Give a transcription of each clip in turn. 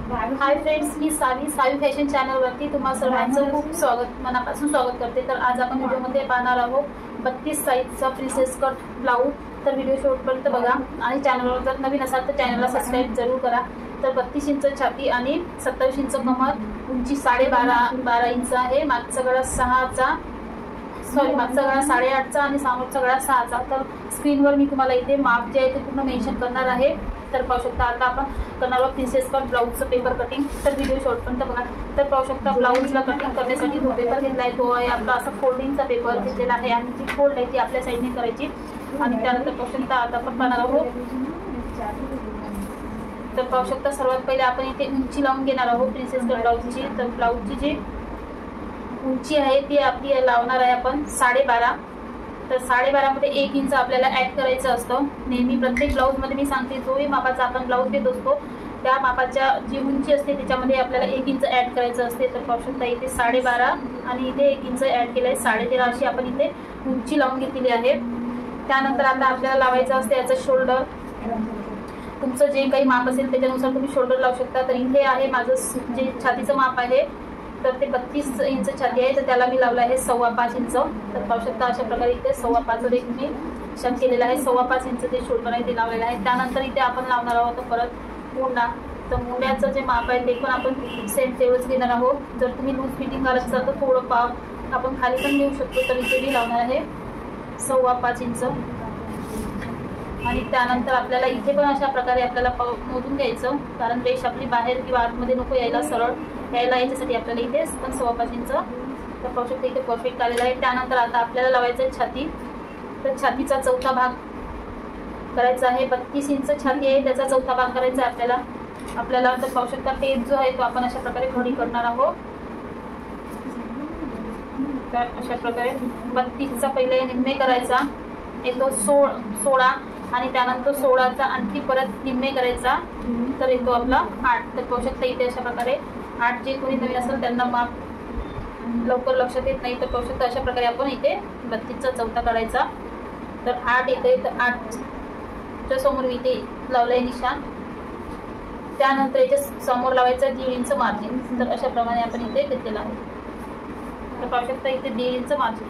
Hi friends, मी सावी fashion चॅनलवरती तुम्हा सर्वांचं खूप मनापासून स्वागत करते। तर आज आपण व्हिडिओमध्ये पाहणार आहोत 32 साईजचा प्रिन्सेस कट ब्लाऊज। तर व्हिडिओ शेवटपर्यंत बघा आणि चॅनलवर जर नवीन असाल तर चॅनलला सबस्क्राईब जरूर करा। तर 32 इंच छाती आणि 27 इंच कमर, उंची 12.5 इंच आहे। मागचा गळा 8.5चा आणि समोरचा गळा 6चा। तर स्क्रीनवर मी तुम्हाला इथे माप जे आहे ते पूर्ण मेन्शन करणार आहे। तर पाहू शकता आता आपण करणार आहोत प्रिन्सेस कट ब्लाऊजचं पेपर कटिंग। तर व्हिडिओ शेवटपर्यंत बघा। तर पाहू शकता ब्लाऊजला कटिंग करण्यासाठी जो पेपर घेतला आहे तो आहे आपला असा फोल्डिंगचा पेपर घेतलेला आहे आणि जी फोल्ड आहे ती आपल्या साईडने करायची। आणि त्यानंतर पाहू शकता आता आपण करणार आहोत। तर पाहू शकता सर्वात पहिले आपण इथे उंची लावून घेणार आहोत प्रिन्सेस कट ब्लाऊजची। तर ब्लाऊजची जी उंची आहे ती आपली लावणार आहे आपण 12.5। तर 12.5 मध्ये 1 इंच आपल्याला ऍड करायचं असतं। नेहमी प्रत्येक ब्लाऊज मध्ये मी सांगते जोही मापाचा आपण ब्लाऊज देत असतो त्या मापाच्या जी उंची असते त्याच्यामध्ये आपल्याला 1 इंच ऍड करायचं असते। तर पाहू शकता इथे 12.5 आणि इथे 1 इंच ऍड केलंय 13.5 अशी आपण इथे उंची लावून घेतलेली आहे। त्यानंतर आता आपल्याला लावायचं असते याचं शोल्डर। तुमचं जे काही माप असेल त्याच्यानुसार तुम्ही शोल्डर लावू शकता। तर इथे आहे माझं जे छातीचं माप आहे तर ते 32 इंच छाती आहे, तर त्याला मी लावलं आहे 5.25 इंच। तर पाहू शकता अशा प्रकारे इथे 5.25 रेख मी शेप केलेला आहे। 5.25 इंच जे शोल्डर आहे ते लावलेलं आहे। त्यानंतर इथे आपण लावणार आहोत परत मुंडा। तर मुंड्याचं जे माप आहे ते पण आपण सेम तेवढंच घेणार आहोत। जर तुम्ही लूज फिटिंग घालत असाल तर थोडं पाव आपण खाली पण घेऊ शकतो। तर इथे मी लावणार आहे 5.25 इंच। आणि त्यानंतर आपल्याला इथे पण अशा प्रकारे आपल्याला मोजून घ्यायचं, कारण रेष आपली बाहेर किंवा आतमध्ये नको यायला, सरळ यायला याच्यासाठी आपल्याला इथे पण 5.25 इंच। तर पाहू शकता इथे परफेक्ट आलेला आहे। त्यानंतर आता आपल्याला लावायचं आहे छाती। तर छातीचा चौथा भाग करायचा आहे। 32 इंच छाती आहे त्याचा चौथा भाग करायचा आहे आपल्याला। तर पाहू शकता टेप जो आहे तो आपण अशा प्रकारे घडी करणार आहोत। तर अशा प्रकारे 32चा पहिले निम्मे करायचा येतो 16 आणि त्यानंतर 16चा आणखी परत निम्मे करायचा तर येतो आपला 8। तर पाहू शकता इथे अशा प्रकारे 8 जे कोणी नवीन असेल त्यांना माप लवकर लक्षात येत नाही। तर पाहू शकता अशा प्रकारे आपण इथे 32चा चौथा काढायचा। तर 8 येते, तर 8च्या समोर मी इथे लावलंय निशाण। त्यानंतर याच्या समोर लावायचं 1.5 इंच मार्जिन। तर अशा प्रमाणे आपण इथे घेतलेलं आहे। तर पाहू शकता इथे 1.5 इंच मार्जिन।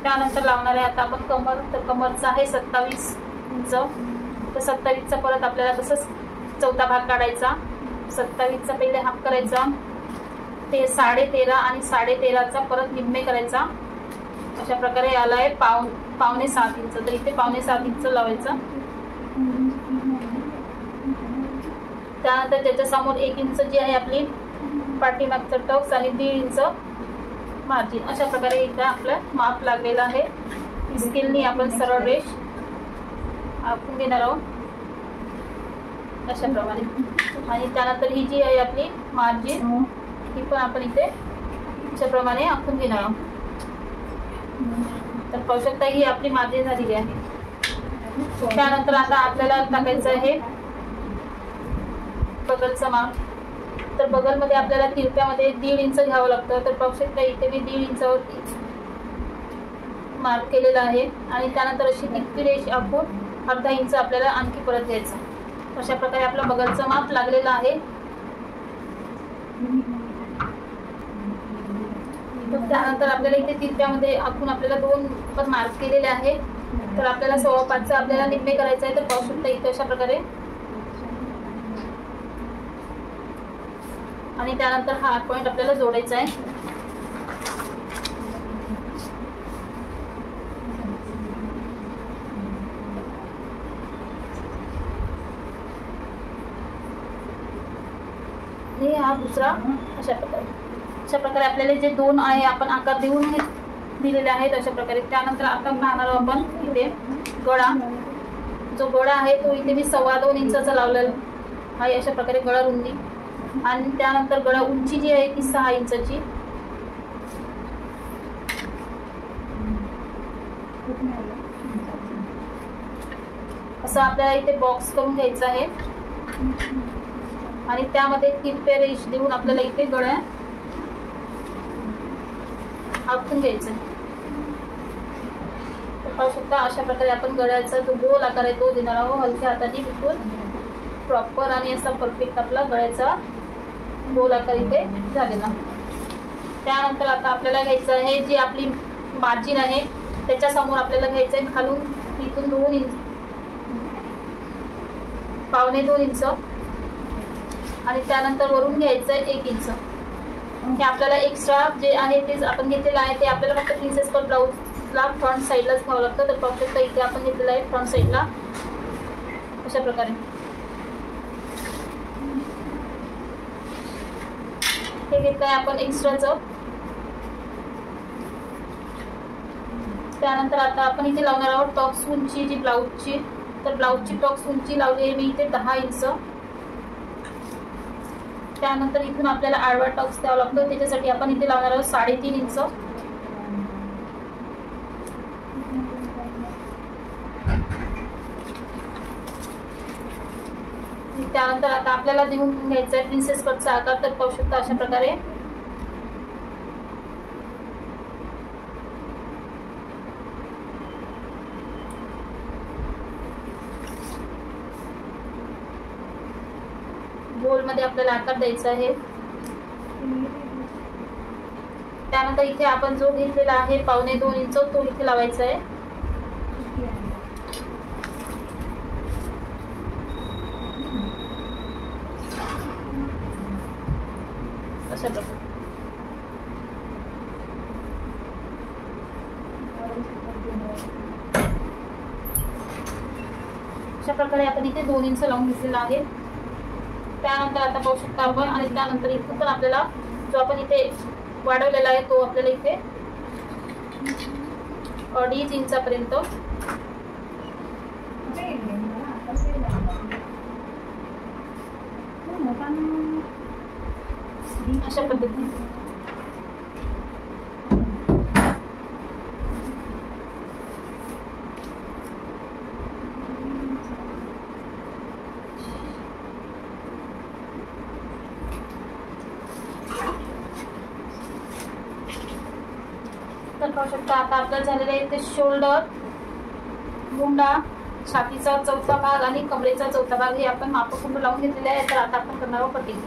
त्यानंतर लावणार आहे आता आपण कमर। तर कमरचा आहे 27 इंच। तर 27चा परत आपल्याला तसंच चौथा भाग काढायचा। 27चा पहिले हाफ करायचा, ते 13.5 आणि 13.5चा परत निम्मे करायचा। अशा प्रकारे आला आहे 5.7 इंच। तर इथे 5.7 इंच लावायचं। त्यानंतर त्याच्या समोर 1 इंच जी आहे आपली पाठीमागचं टक्स आणि 1.5 इंच मार्जिन। अशा प्रकारे एकदा आपलं माप लागलेलं आहे। स्केलनी आपण सरळ रेष आखून घेणार आहोत अशा प्रमाणे। आणि त्यानंतर ही जी आहे आपली मार्जिन ही पण आपण इथे अशा प्रमाणे आखून घेणार आहोत। तर पाहू शकता ही आपली मार्जिन झालेली आहे। त्यानंतर आता आपल्याला टाकायचं आहे बगलचं माप। तर बगलमध्ये आपल्याला तिरप्यामध्ये 1.5 इंच घ्यावं लागतं। तर पाहू शकता इथे मी 1.5 इंचावरती मार्क केलेलं आहे आणि त्यानंतर अशी तिरपी रेष आखून 0.5 इंच आपल्याला आणखी परत घ्यायचं। अशा प्रकारे आपलं बगलचं माप लागलेलं आहे। त्यानंतर आपल्याला इथे तिरप्यामध्ये आखून आपल्याला 2 पण मार्क केलेले आहे। तर आपल्याला 5.25चा आपल्याला निम्मे करायचं आहे। तर पाहू शकता इथे अशा प्रकारे। आणि त्यानंतर हा पॉइंट आपल्याला जोडायचा आहे। हे हा दुसरा अशा प्रकारे आपल्याला जे 2 आहे आपण आकार देऊन दिलेले आहेत अशा प्रकारे। त्यानंतर आता पाहणार आहोत आपण इथे गळा। जो गळा आहे तो इथे मी 2.25 इंचाचा लावलेला आहे अशा प्रकारे गळा रुंदी। आणि त्यानंतर गळा उंची जी आहे ती 6 इंचाची। असं आपल्याला इथे बॉक्स करून घ्यायचं आहे आणि त्यामध्ये तिरपे रेष देऊन आपल्याला इथे गळ्या आखून घ्यायचं। पाहू शकता अशा प्रकारे आपण गळ्याचा जो गोल आकार आहे तो देणार आहोत हलक्या हाताने बिलकुल प्रॉपर आणि असा परफेक्ट आपला गळ्याचा गोल आकार इथे झालेला. त्यानंतर आता आपल्याला घ्यायचं आहे जी आपली मार्जिन आहे त्याच्या समोर आपल्याला घ्यायचं आहे खालून इथून 2 इंच, 1.25 इंच आणि त्यानंतर वरून घ्यायचं आहे 1 इंच. हे आपल्याला एक्स्ट्रा जे आहे ते आपण घेतलेलं आहे ते आपल्याला फक्त प्रिन्सेस कट ब्लाऊजला फ्रंट साईडलाच घ्यावं लागतं. तर पाहू शकता इथे आपण घेतलेलं आहे फ्रंट साईडला अशा प्रकारे. हे घेतलं आहे आपण एक्स्ट्राचं. त्यानंतर आता आपण इथे लावणार आहोत टॉप्स उंची जी ब्लाऊजची. तर ब्लाऊजची टॉप्स उंची लावली आहे मी इथे 10 इंच. त्यानंतर इथून आपल्याला आडवा टॉप्स द्यावा लागतो त्याच्यासाठी आपण इथे लावणार आहोत 3.5 इंच. त्यानंतर आता आपल्याला देऊन घ्यायचा आहे प्रिन्सेस कटचा आकार. तर पाहू शकता अशा प्रकारे. गोल मध्ये आपल्याला आकार द्यायचा आहे. त्यानंतर इथे आपण जो घेतलेला आहे 1.25 इंच तो इथे लावायचा आहे. अशा प्रकारे. अशा प्रकारे आपण इथे 2 इंच लावून घेतलेला आहे. त्यानंतर आता पाहू शकता आपण आणि त्यानंतर इथून पण आपल्याला जो आपण इथे वाढवलेला आहे तो आपल्याला इथे 2.5 इंचापर्यंत अशा पद्धतीने तर पाहू शकता. आता आपल्याला झालेलं आहे ते शोल्डर, मुंडा, छातीचा चौथा भाग आणि कमरेचा चौथा भाग हे आपण मापखंड लावून घेतलेले आहे. तर आता आपण करणार आहोत कटिंग.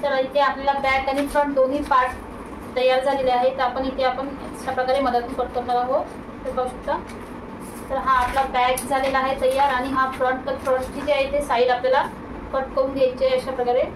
तर इथे आपल्याला बॅक आणि फ्रंट दोन्ही पार्ट तयार झालेले आहेत. आपण इथे अशा प्रकारे मदत कट करणार आहोत. तर पाहू शकता. तर हा आपला बॅक झालेला आहे तयार आणि हा फ्रंटची जी आहे ते साईड आपल्याला कट करून घ्यायची आहे अशा प्रकारे.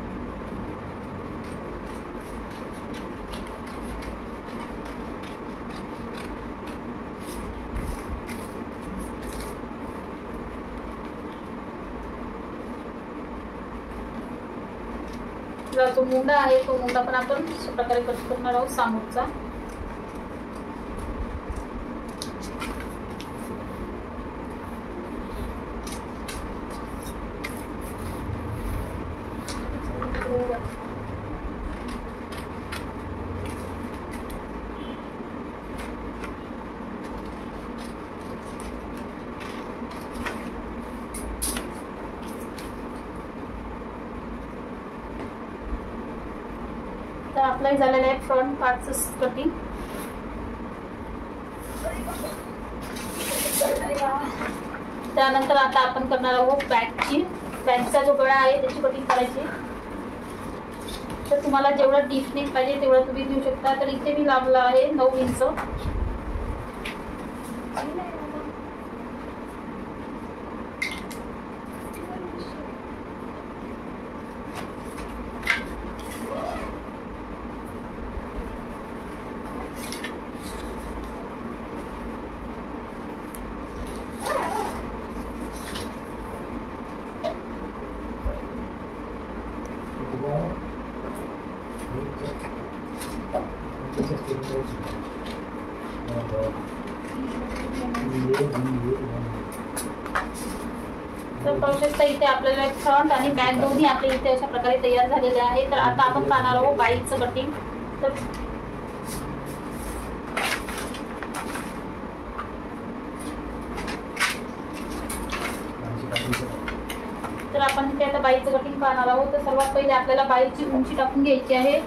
जो मुंडा आहे तो मुंडा पण आपण अशा प्रकारे कट करणार आहोत समोरचा. तर आपलं झालेलं आहे फ्रंट पार्टचं कटिंग. त्यानंतर आता आपण करणार आहोत बॅकचा जो गळा आहे त्याची कटिंग करायची. तर तुम्हाला जेवढा डीप नेक पाहिजे तेवढा तुम्ही देऊ शकता. तर इथे मी लावला आहे 9 इंच. तर पाहू शकता इथे आपल्याला फ्रंट आणि बॅक दोन्ही आपल्या इथे अशा प्रकारे तयार झालेले आहे. तर आता आपण पाहणार आहोत बाईचं कटिंग. तर आपण इथे आता बाईचं कटिंग पाहणार आहोत. तर सर्वात पहिले आपल्याला बाईची उंची टाकून घ्यायची आहे.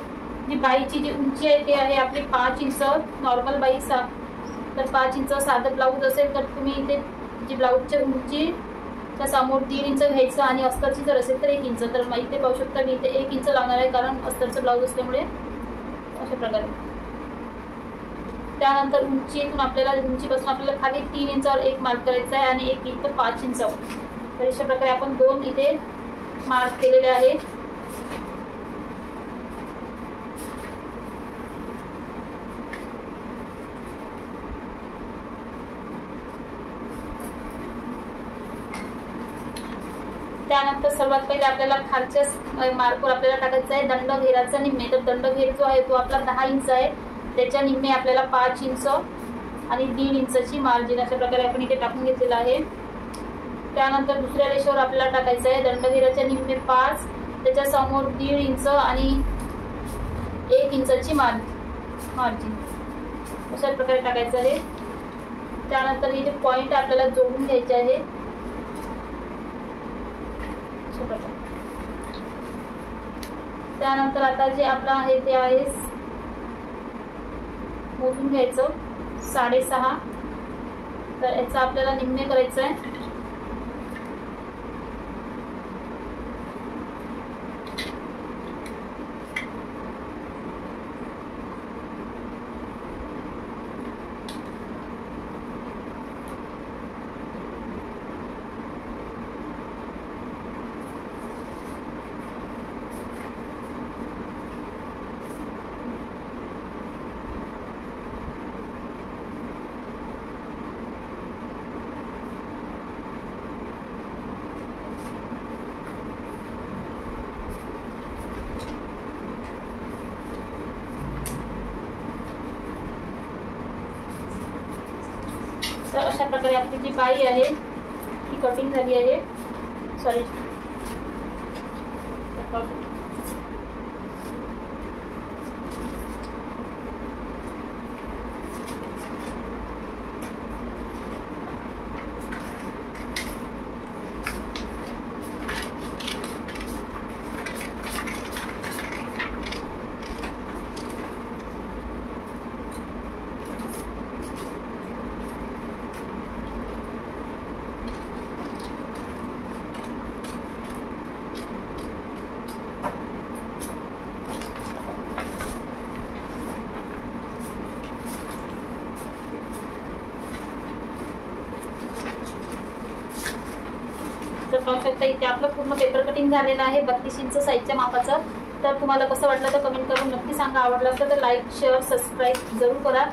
जी बाईची जी उंची आहे ते आहे आपली 5 इंच. नॉर्मल बाई तर 5 इंच साधं ब्लाऊज असेल तर तुम्ही इथे जी ब्लाऊजची उंची त्या समोर 3 इंच घ्यायचं आणि अस्तरची जर असेल तर 1 इंच. तर मग इथे पाहू शकता मी इथे 1 इंच लावणार आहे कारण अस्तरचं ब्लाऊज असल्यामुळे अशा प्रकारे. त्यानंतर उंचीतून आपल्याला उंचीपासून आपल्याला खाली 3 इंचावर एक मार्क करायचा आहे आणि 1 इथं 5 इंचावर. तर अशा प्रकारे आपण 2 इथे मार्क केलेले आहे. त्यानंतर सर्वात पहिले आपल्याला खालच्या मार्कवर आपल्याला टाकायचं आहे दंडघेराचा निम्मे. तर दंडघेर जो आहे तो आपला 10 इंच आहे. त्याच्या निम्मे आपल्याला 5 इंच आणि 1.5 इंचची मार्जिन अशा प्रकारे आपण इथे टाकून घेतलेलं आहे. त्यानंतर दुसऱ्या रेषेवर आपल्याला टाकायचं आहे दंडघेराच्या निम्मे 5, त्याच्या समोर 1.5 इंच आणि 1 इंचची मार्जिन अशा प्रकारे टाकायचं आहे. त्यानंतर इथे पॉइंट आपल्याला जोडून घ्यायचे आहे. त्यानंतर आता जे आपलं आहे ते आहे मोजून घ्यायचं 6.5. तर याचा आपल्याला निम्मे करायचं आहे. तर अशा प्रकारे आपली जी बाई आहे ती कटिंग झाली आहे. सॉरी तर पाहू शकता इथे आपलं पूर्ण पेपर कटिंग झालेलं आहे 32 इंच साईजच्या मापाचं. तर तुम्हाला कसं वाटलं तर कमेंट करून नक्की सांगा. आवडलं असेल तर लाईक शेअर सबस्क्राईब जरूर करा.